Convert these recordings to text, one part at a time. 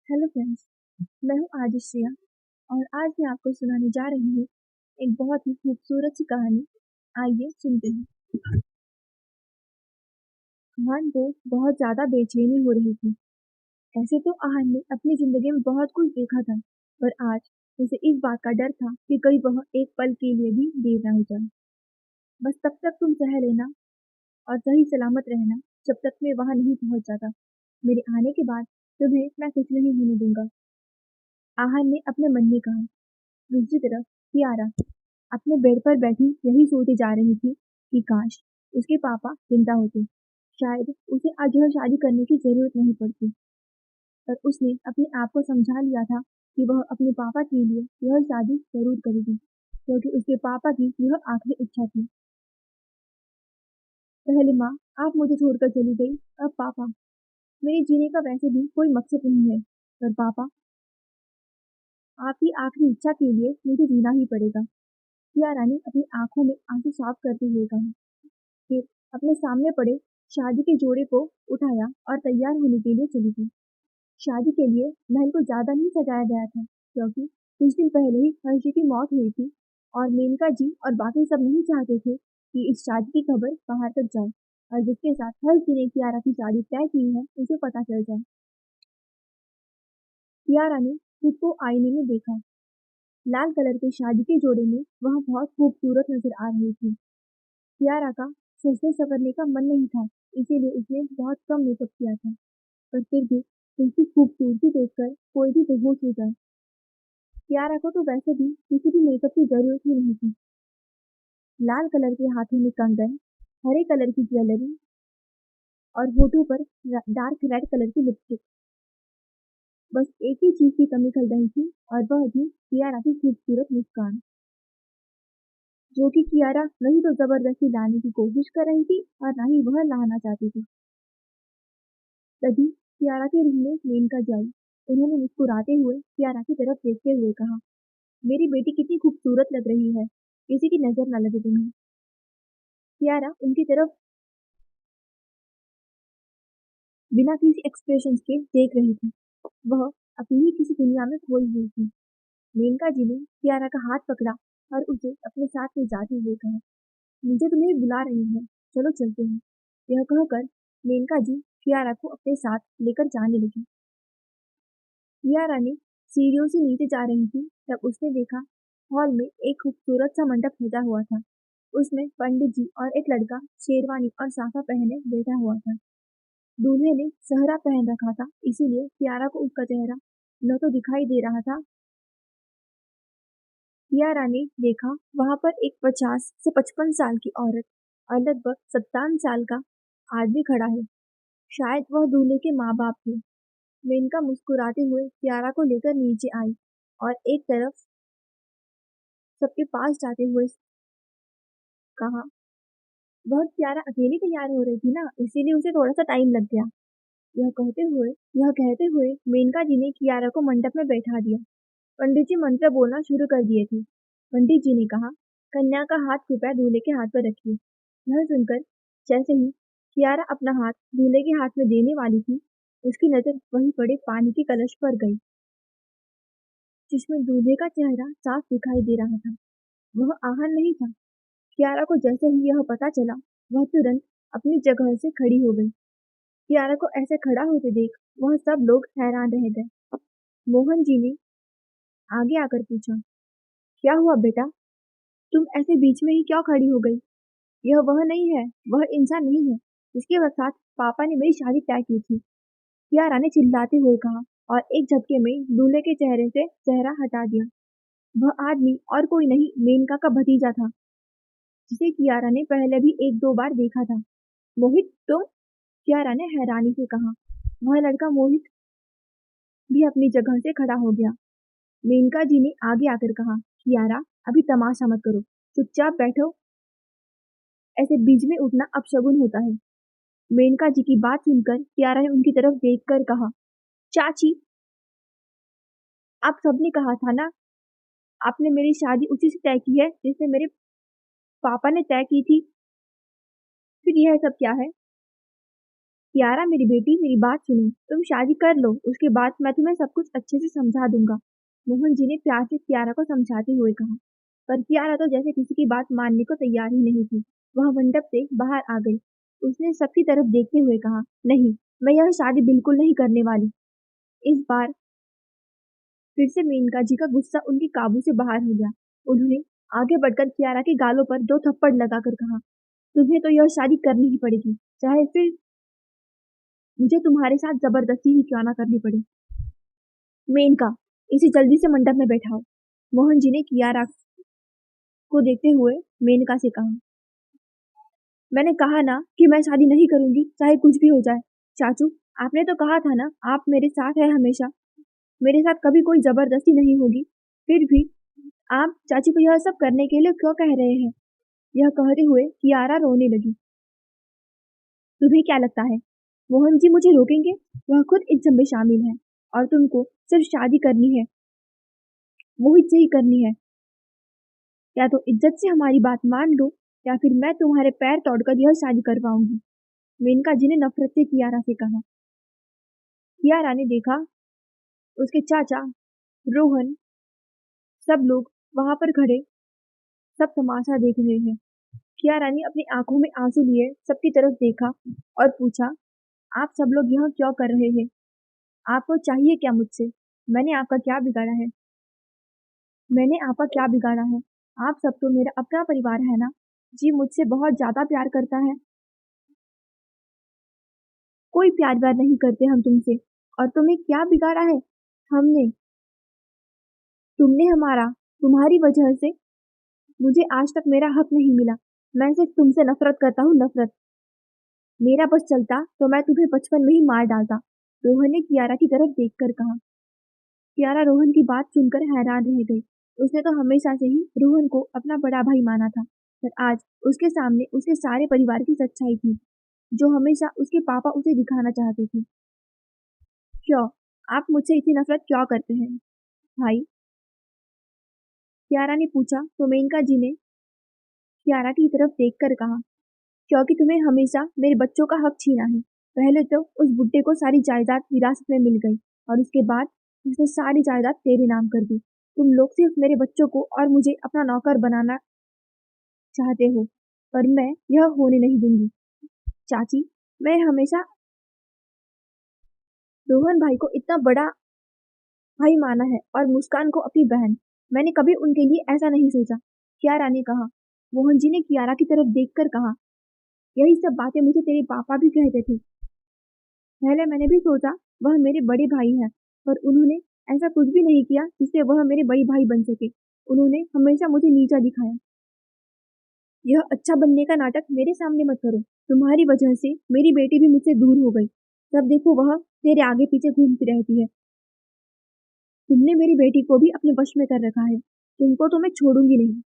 Hello friends, मैं हूँ आदिश्रिया और आज मैं आपको सुनाने जा रही हूँ एक बहुत ही खूबसूरत सी कहानी। आइए सुनते हैं। आहान को बहुत ज़्यादा बेचैनी हो रही थी। ऐसे तो आहान ने अपनी ज़िंदगी में बहुत कुछ देखा था, पर आज उसे इस बात का डर था कि कहीं वह एक पल के लिए भी देर ना हो जाए। बस तब तक तुम सह लेना और सही सलामत रहना जब तक मैं वहाँ नहीं पहुँच जाता। मेरे आने के बाद तुम्हें मैं कुछ नहीं होने दूंगा, आहान ने अपने मन में कहा। दूसरी तरफ कियारा अपने बेड पर बैठी यही सोचती जा रही थी कि काश उसके पापा जिंदा होते। शायद उसे आज यह शादी करने की जरूरत नहीं पड़ती, पर उसने अपने आप को समझा लिया था कि वह अपने पापा के लिए यह शादी जरूर करेगी, क्योंकि उसके पापा की यह आखिरी इच्छा थी। पहले माँ आप मुझे छोड़कर चली गई, अब पापा। मेरे जीने का वैसे भी कोई मकसद नहीं है, पर पापा आपकी आखिरी इच्छा के लिए मुझे जीना ही पड़ेगा। कियारा ने अपनी आंखों में आंसू साफ करते हुए कहा। फिर अपने सामने पड़े शादी के जोड़े को उठाया और तैयार होने के लिए चली गई। शादी के लिए महल को ज्यादा नहीं सजाया गया था, क्योंकि कुछ दिन पहले ही हर्षी की मौत हुई थी और मेनका जी और बाकी सब नहीं चाहते थे कि इस शादी की खबर बाहर तक जाए और जिसके साथ हर्षी ने कियारा की शादी तय की है उसे पता चल जाए। कियारा ने खुद को आईने में देखा। लाल कलर के शादी के जोड़े में वह बहुत खूबसूरत नजर आ रही थी। कियारा का सजने संवरने का मन नहीं था, इसीलिए उसने बहुत कम मेकअप किया था, पर फिर भी उसकी खूबसूरती देखकर कोई भी बेहोश हो जाए। कियारा को तो वैसे भी किसी भी मेकअप की जरूरत ही नहीं थी। लाल कलर के हाथों में कंगन, हरे कलर की ज्वेलरी और होठों पर डार्क रेड कलर की लिपस्टिक। बस एक ही चीज की कमी खल रही थी और वह थी कियारा की खूबसूरत मुस्कान, जो कि कियारा नहीं तो जबरदस्ती लाने की कोशिश कर रही थी और ना ही वह लाना चाहती थी। तभी कियारा के रूम में मेनका जी आई। उन्होंने मुस्कुराते हुए कियारा की तरफ देखते हुए कहा, मेरी बेटी कितनी खूबसूरत लग रही है, किसी की नजर न लगे तुम्हें। कियारा उनकी तरफ बिना किसी एक्सप्रेशन के देख रही थी। वह अपनी ही किसी दुनिया में खोई हुई थी। मेनका जी ने कियारा का हाथ पकड़ा और उसे अपने साथ ले जाते हुए कहा, मुझे तुम्हें बुला रही है, चलो चलते हैं। यह कहकर मेनका जी कियारा को अपने साथ लेकर जाने लगी। कियारा ने सीढ़ियों से नीचे जा रही थी तब उसने देखा हॉल में एक खूबसूरत सा मंडप सजा हुआ था। उसमें पंडित जी और एक लड़का शेरवानी और साफा पहने बैठा हुआ था। दूल्हे ने सहरा पहन रखा था, इसीलिए कियारा को उसका चेहरा न तो दिखाई दे रहा था। कियारा ने देखा वहां पर एक 50 से 55 साल की औरत और लगभग 57 साल का आदमी खड़ा है। शायद वह दूल्हे के माँ बाप थे। मेनका मुस्कुराते हुए कियारा को लेकर नीचे आई और एक तरफ सबके पास जाते हुए कहा, वह कियारा अकेली तैयार हो रही थी ना, इसीलिए उसे थोड़ा सा टाइम लग गया। यह कहते हुए मेनका जी ने कियारा को मंडप में बैठा दिया। पंडित जी मंत्र बोलना शुरू कर दिए थे। पंडित जी ने कहा, कन्या का हाथ कृपया दूल्हे के हाथ पर रखिए। यह सुनकर जैसे ही कियारा अपना हाथ दूल्हे के हाथ में देने वाली थी, उसकी नजर वहीं पड़े पानी के कलश पर गई, जिसमें दूल्हे का चेहरा साफ दिखाई दे रहा था। वह आहान नहीं था। कियारा को जैसे ही यह पता चला, वह तुरंत अपनी जगह से खड़ी हो गई। कियारा को ऐसे खड़ा होते देख वह सब लोग हैरान रह गए। मोहन जी ने आगे आकर पूछा, क्या हुआ बेटा, तुम ऐसे बीच में ही क्यों खड़ी हो गई? यह वह नहीं है, वह इंसान नहीं है जिसके साथ पापा ने मेरी शादी तय की थी, कियारा ने चिल्लाते हुए कहा और एक झटके में दूल्हे के चेहरे से चेहरा हटा दिया। वह आदमी और कोई नहीं, मेनका का भतीजा था, जिसे कियारा ने पहले भी एक दो बार देखा था। मोहित तुम? कियारा ने हैरानी से कहा। वह लड़का मोहित भी अपनी जगह से खड़ा हो गया। मेनका जी ने आगे आकर कहा, कियारा अभी तमाशा मत करो, चुपचाप बैठो, ऐसे बीच में उठना अपशगुन होता है। मेनका जी की बात सुनकर कियारा ने उनकी तरफ देखकर कहा, चाची, आप सबने कहा था ना, आपने मेरी शादी उसी से तय की है जिसने मेरे पापा ने तय की थी, फिर यह सब क्या है? कियारा मेरी बेटी, मेरी बात सुनो। तुम शादी कर लो, उसके बाद मैं तुम्हें सब कुछ अच्छे से समझा दूंगा। मोहन जी ने प्यार से कियारा को समझाते हुए कहा। पर कियारा तो जैसे किसी की बात मानने को तैयार ही नहीं थी। वह मंडप से बाहर आ गई। उसने सबकी तरफ देखते हुए कहा, नहीं, मैं यह शादी बिल्कुल नहीं करने वाली। इस बार फिर से मेनका जी का गुस्सा उनके काबू से बाहर हो गया। उन्होंने आगे बढ़कर कियारा के गालों पर 2 थप्पड़ लगाकर कहा, तुम्हें तो यह शादी करनी ही पड़ेगी, चाहे फिर मुझे तुम्हारे साथ जबरदस्ती ही क्यों ना करनी पड़े। मेनका, इसे जल्दी से मंडप में बैठाओ। मोहन जी ने कियारा को देखते हुए मेनका से कहा। मैंने कहा ना कि मैं शादी नहीं करूंगी, चाहे कुछ भी हो जाए। चाचू, आपने तो कहा था ना, आप मेरे साथ है हमेशा। मेरे साथ कभी कोई जबरदस्ती नहीं होगी। फिर भी आप चाची को यह सब करने के लिए क्यों कह रहे हैं? यह कहते हुए कियारा रोने लगी। तुम्हें क्या लगता है मोहन जी मुझे रोकेंगे? वह खुद इस सब में शामिल है और तुमको सिर्फ शादी करनी है, मोहित से ही करनी है। या तो इज्जत से हमारी बात मान लो, या फिर मैं तुम्हारे पैर तोड़कर यह शादी करवाऊंगी। मेनका जी ने नफरत से कियारा से कहा। कियारा ने देखा उसके चाचा, रोहन, सब लोग वहां पर खड़े सब तमाशा देख रहे हैं। कियारा ने अपनी आंखों में आंसू लिए सबकी तरफ देखा और पूछा, आप सब लोग यह क्यों कर रहे हैं? आपको चाहिए क्या मुझसे? मैंने आपका क्या बिगाड़ा है? मैंने आपका क्या बिगाड़ा है? आप सब तो मेरा अपना परिवार है ना? जी मुझसे बहुत ज्यादा प्यार करता है। कोई प्यार व्यार नहीं करते हम तुमसे। और तुम्हें क्या बिगाड़ा है? हमने तुमने हमारा तुम्हारी वजह से मुझे आज तक मेरा हक नहीं मिला। मैं सिर्फ तुमसे नफरत करता हूँ, नफरत। मेरा बस चलता तो मैं तुम्हें बचपन में ही मार डालता। रोहन ने कियारा की तरफ देखकर कहा। कियारा रोहन की बात सुनकर हैरान रह गई। उसने तो हमेशा से ही रोहन को अपना बड़ा भाई माना था, पर आज उसके सामने उसके सारे परिवार की सच्चाई थी, जो हमेशा उसके पापा उसे दिखाना चाहते थे। क्यों? आप मुझसे इतनी नफरत क्यों करते हैं भाई? कियारा ने पूछा तो मेनका जी ने कियारा की तरफ देखकर कहा, क्योंकि तुम्हें हमेशा मेरे बच्चों का हक छीना है। पहले तो उस बुड्ढे को सारी जायदाद विरासत में मिल गई और उसके बाद उसने सारी जायदाद तेरे नाम कर दी। तुम लोग सिर्फ मेरे बच्चों को और मुझे अपना नौकर बनाना चाहते हो, पर मैं यह होने नहीं दूंगी। चाची, मैं हमेशा रोहन भाई को इतना बड़ा भाई माना है और मुस्कान को अपनी बहन। मैंने कभी उनके लिए ऐसा नहीं सोचा। कियारा ने कहा। मोहन जी ने कियारा की तरफ देखकर कहा, यही सब बातें मुझे तेरे पापा भी कहते थे। पहले मैंने भी सोचा वह मेरे बड़े भाई हैं, पर उन्होंने ऐसा कुछ भी नहीं किया जिससे वह मेरे बड़े भाई बन सके। उन्होंने हमेशा मुझे नीचा दिखाया। यह अच्छा बनने का नाटक मेरे सामने मत करो। तुम्हारी वजह से मेरी बेटी भी मुझसे दूर हो गई। तब देखो वह तेरे आगे पीछे घूमती रहती है। तुमने मेरी बेटी को भी अपने वश में कर रखा है। तुमको तो मैं छोड़ूंगी नहीं।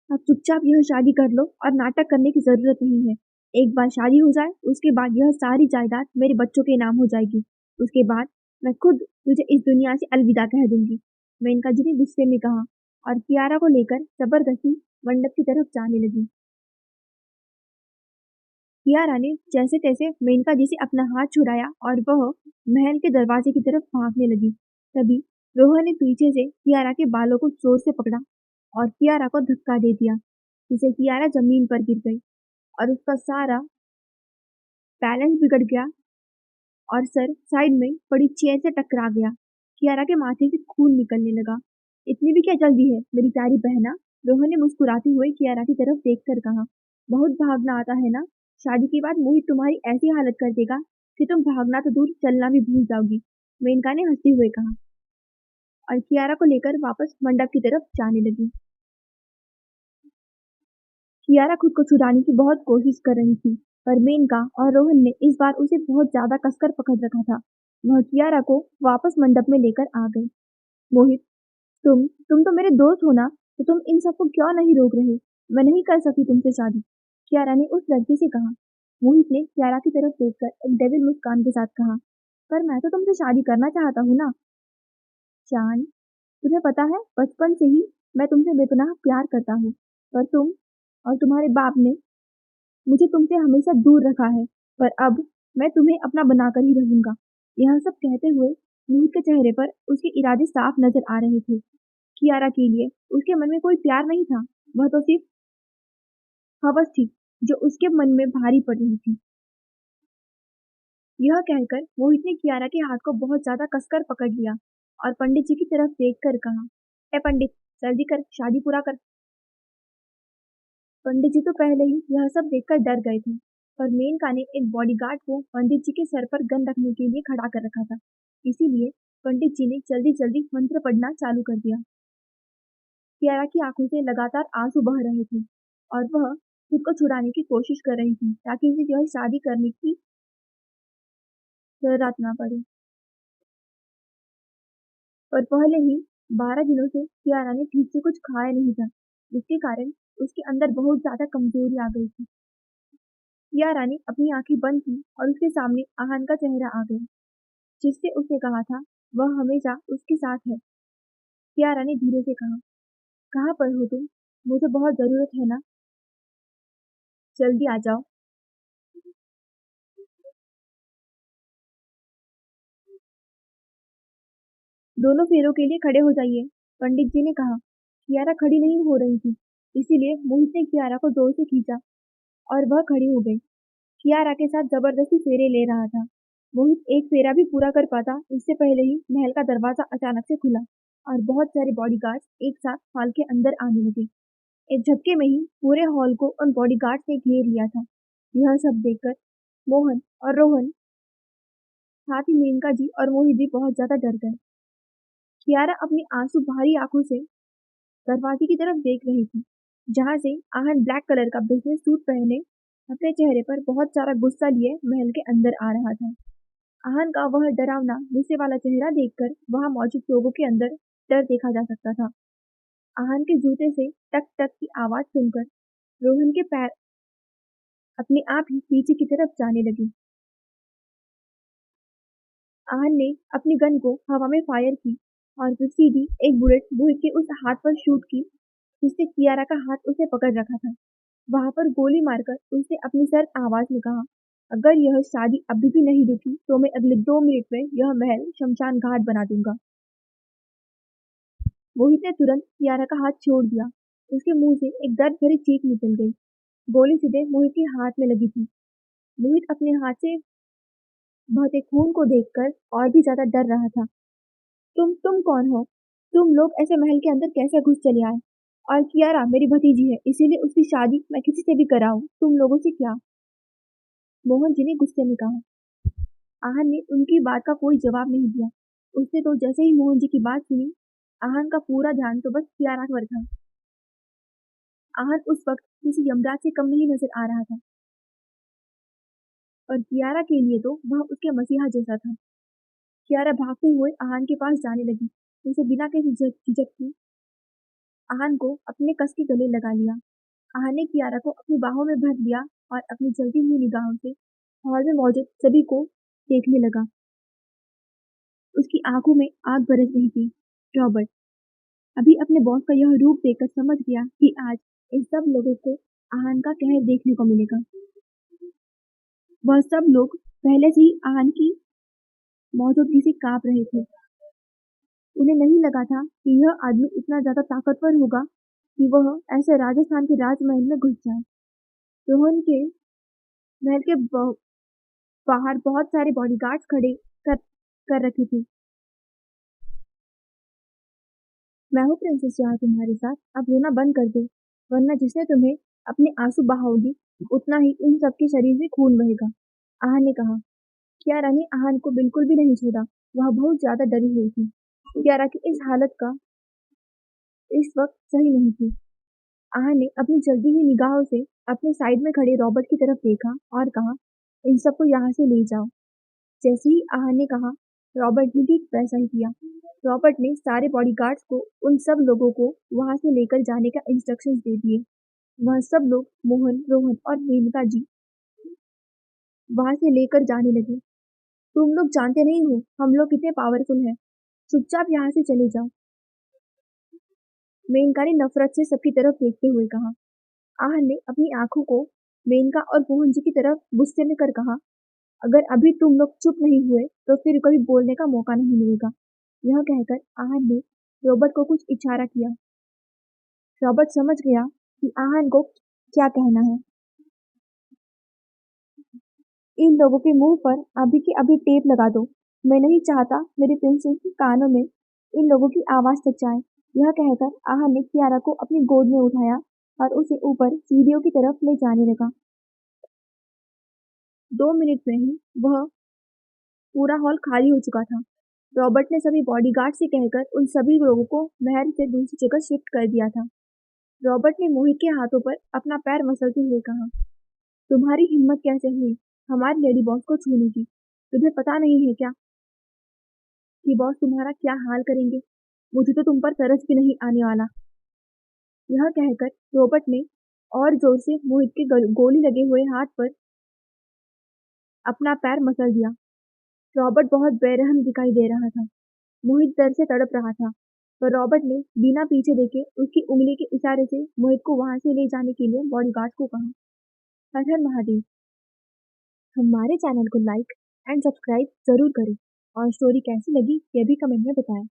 अब चुपचाप यह शादी कर लो और नाटक करने की जरूरत नहीं है। एक बार शादी हो जाए उसके बाद यह सारी जायदाद मेरे बच्चों के नाम हो जाएगी। उसके बाद मैं खुद तुझे इस दुनिया से अलविदा कह दूंगी। मेनका जी ने गुस्से में कहा और कियारा को लेकर जबरदस्ती मंडप की तरफ जाने लगी। कियारा ने जैसे तैसे मेनका जी से अपना हाथ छुड़ाया और वह महल के दरवाजे की तरफ भागने लगी। तभी रोहन ने पीछे से कियारा के बालों को जोर से पकड़ा और कियारा को धक्का दे दिया, जिससे कियारा जमीन पर गिर गई और उसका सारा बैलेंस बिगड़ गया और सर साइड में पड़ी चेयर से टकरा गया। कियारा के माथे से खून निकलने लगा। इतनी भी क्या जल्दी है मेरी प्यारी बहना? रोहन ने मुस्कुराते हुए कियारा की तरफ देखकर कहा। बहुत भागना आता है ना? शादी के बाद मोहित तुम्हारी ऐसी हालत कर देगा कि तुम भागना तो दूर चलना भी भूल जाओगी। मेनका ने हंसते हुए कहा और कियारा को लेकर वापस मंडप की तरफ जाने लगी। कियारा खुद को छुड़ाने की बहुत कोशिश कर रही थी, पर मेनका और रोहन ने इस बार उसे बहुत ज्यादा कसकर पकड़ रखा था। वह कियारा को वापस मंडप में लेकर आ गई। मोहित, तुम तो मेरे दोस्त हो ना, तो तुम इन सबको क्यों नहीं रोक रहे? मैं नहीं कर सकती तुमसे शादी, कियारा ने उस लड़की से कहा। मोहित ने कियारा की तरफ देखकर एक डेविल मुस्कान के साथ कहा, पर मैं तो तुमसे शादी करना चाहता हूँ ना। चांद, तुम्हें पता है बचपन से ही मैं तुमसे बेपनाह प्यार करता हूँ, पर तुम और तुम्हारे बाप ने मुझे तुमसे हमेशा दूर रखा है। पर अब मैं तुम्हें अपना बनाकर ही रहूंगा। यह सब कहते हुए मोहित के चेहरे पर उसके इरादे साफ नजर आ रहे थे। कियारा के लिए उसके मन में कोई प्यार नहीं था, वह तो सिर्फ हवस थी जो उसके मन में भारी पड़ रही थी। यह कहकर मोहित ने कियारा के हाथ को बहुत ज्यादा कसकर पकड़ लिया और पंडित जी की तरफ देखकर कहा, ए पंडित, जल्दी कर, शादी पूरा कर। पंडित जी तो पहले ही यह सब देखकर डर गए थे, पर मेनका ने एक बॉडीगार्ड को पंडित जी के सर पर गन रखने के लिए खड़ा कर रखा था। इसीलिए पंडित जी ने जल्दी जल्दी मंत्र पढ़ना चालू कर दिया। कियारा की आंखों से लगातार आंसू बह रहे थे और वह खुद को छुड़ाने की कोशिश कर रही थी ताकि उसे यह शादी करने की जरूरत ना पड़े। पर पहले ही 12 दिनों से कियारा ने ठीक से कुछ खाया नहीं था, जिसके कारण उसके अंदर बहुत ज्यादा कमजोरी आ गई थी। कियारा ने अपनी आंखें बंद की और उसके सामने आहान का चेहरा आ गया, जिससे उसने कहा था वह हमेशा उसके साथ है। कियारा ने धीरे से कहा, कहाँ पर हो तुम? मुझे बहुत जरूरत है ना, जल्दी आ जाओ। दोनों फेरों के लिए खड़े हो जाइए, पंडित जी ने कहा। कियारा खड़ी नहीं हो रही थी, इसीलिए मोहित ने कियारा को जोर से खींचा और वह खड़ी हो गई। कियारा के साथ जबरदस्ती फेरे ले रहा था। मोहित एक फेरा भी पूरा कर पाता इससे पहले ही महल का दरवाजा अचानक से खुला और बहुत सारे बॉडीगार्ड्स एक साथ हॉल के अंदर आने लगे। एक झटके में ही पूरे हॉल को उन बॉडीगार्ड्स ने घेर लिया था। यह सब देखकर मोहन और रोहन, साथ ही मेनका जी और मोहित भी बहुत ज्यादा डर गए। कियारा अपनी आंसू भारी आंखों से दरवाजे की तरफ देख रही थी, जहां से आहन ब्लैक कलर का बिजनेस सूट पहने अपने चेहरे पर बहुत सारा गुस्सा लिए महल के अंदर आ रहा था। आहन का वह डरावना गुस्से वाला चेहरा देखकर वहां मौजूद लोगों के अंदर डर देखा जा सकता था। आहन के जूते से टक टक की आवाज सुनकर रोहन के पैर अपने आप ही पीछे की तरफ जाने लगे। आहन ने अपनी गन को हवा में फायर की और फिर सीधी एक बुलेट मोहित के उस हाथ पर शूट की जिससे कियारा का हाथ उसे पकड़ रखा था। वहां पर गोली मारकर उसने अपनी सर्द आवाज में कहा, अगर यह शादी अभी भी नहीं रुकी तो मैं अगले 2 मिनट में यह महल शमशान घाट बना दूंगा। मोहित ने तुरंत कियारा का हाथ छोड़ दिया। उसके मुंह से एक दर्द भरी चीख निकल गई। गोली सीधे मोहित के हाथ में लगी थी। मोहित अपने हाथ से बहते खून को देखकर और भी ज्यादा डर रहा था। तुम कौन हो? तुम लोग ऐसे महल के अंदर कैसे घुस चले आए? और कियारा मेरी भतीजी है, इसीलिए उसकी शादी मैं किसी से भी कराऊं, तुम लोगों से क्या? मोहन जी ने गुस्से में कहा। आहन ने उनकी बात का कोई जवाब नहीं दिया। उसने तो जैसे ही मोहन जी की बात सुनी, आहन का पूरा ध्यान तो बस कियारा पर था। आहन उस वक्त किसी यमराज से कम नहीं नजर आ रहा था और कियारा के लिए तो वह उसके मसीहा जैसा था। कियारा भागते हुए आहन के पास जाने लगी। उसे बिना किसी झिझक के आहन को अपने कस के गले लगा लिया। आहन ने कियारा को अपनी बाहों में भर लिया और अपनी जलती हुई निगाहों से हॉल में मौजूद सभी को देखने लगा। उसकी आंखों में आग बरस रही थी। रॉबर्ट अभी अपने बॉस का यह रूप देखकर समझ गया कि आज इन सब लोगों को आहन का कहर देखने को मिलेगा। वह सब लोग पहले से ही आहन की मौजूदगी से कांप रहे थे। उन्हें नहीं लगा था कि यह आदमी इतना ज्यादा ताकतवर होगा कि वह ऐसे राजस्थान के राजमहल में घुस जाए। रोहन के महल के बाहर बहुत सारे बॉडीगार्ड्स खड़े कर कर रखे थे। मैं हूँ प्रिंसेस जहाँ तुम्हारे साथ, अब रोना बंद कर दो, वरना जिसने तुम्हें अपने आंसू बहाओगी उतना ही इन सबके शरीर में खून बहेगा। आहन ने कहा। कियारा ने आहन को बिल्कुल भी नहीं छोड़ा। वह बहुत ज्यादा डरी हुई थी। कियारा की इस हालत का इस वक्त सही नहीं थी। आहन ने अपनी जलती हुई निगाहों से अपने साइड में खड़े रॉबर्ट की तरफ देखा और कहा, इन सबको यहाँ से ले जाओ। जैसे ही आहन ने कहा, रॉबर्ट ने ठीक वैसा ही किया। रॉबर्ट ने सारे बॉडीगार्ड्स को उन सब लोगों को वहां से लेकर जाने का इंस्ट्रक्शंस दे दिए। वह सब लोग मोहन, रोहन और मेनका जी वहां से लेकर जाने लगे। तुम लोग जानते नहीं हो हम लोग कितने पावरफुल हैं। चुपचाप यहाँ से चले जाओ, मेनका ने नफरत से सबकी तरफ देखते हुए कहा। आहन ने अपनी आंखों को मेनका और मोहन जी की तरफ गुस्से में कर कहा, अगर अभी तुम लोग चुप नहीं हुए तो फिर कभी बोलने का मौका नहीं मिलेगा। यह कहकर आहन ने रॉबर्ट को कुछ इशारा किया। रॉबर्ट समझ गया कि आहन को क्या कहना है। इन लोगों के मुंह पर अभी के अभी टेप लगा दो। मैं नहीं चाहता मेरी प्रिंसेस के कानों में इन लोगों की आवाज तक जाए। यह कहकर आहन ने कियारा को अपनी गोद में उठाया और उसे ऊपर सीढ़ियों की तरफ ले जाने लगा। 2 मिनट में ही वह पूरा हॉल खाली हो चुका था। रॉबर्ट ने सभी बॉडीगार्ड से कहकर उन सभी लोगों को महल से दूसरी जगह शिफ्ट कर दिया था। रॉबर्ट ने मोहित के हाथों पर अपना पैर मसलते हुए कहा, तुम्हारी हिम्मत कैसे हुई हमारे लेडी बॉस को छूने की? तुम्हें पता नहीं है क्या कि बॉस तुम्हारा क्या हाल करेंगे? मुझे तो तुम पर तरस भी नहीं आने वाला। यह कहकर रॉबर्ट ने और जोर से मोहित के गोली लगे हुए हाथ पर अपना पैर मसल दिया। रॉबर्ट बहुत बेरहम दिखाई दे रहा था। मोहित डर से तड़प रहा था, पर रॉबर्ट ने बिना पीछे देखे उसकी उंगली के इशारे से मोहित को वहां से ले जाने के लिए बॉडीगार्ड को कहा। हर हर महादेव। हमारे चैनल को लाइक एंड सब्सक्राइब जरूर करें और स्टोरी कैसी लगी ये भी कमेंट में बताएं।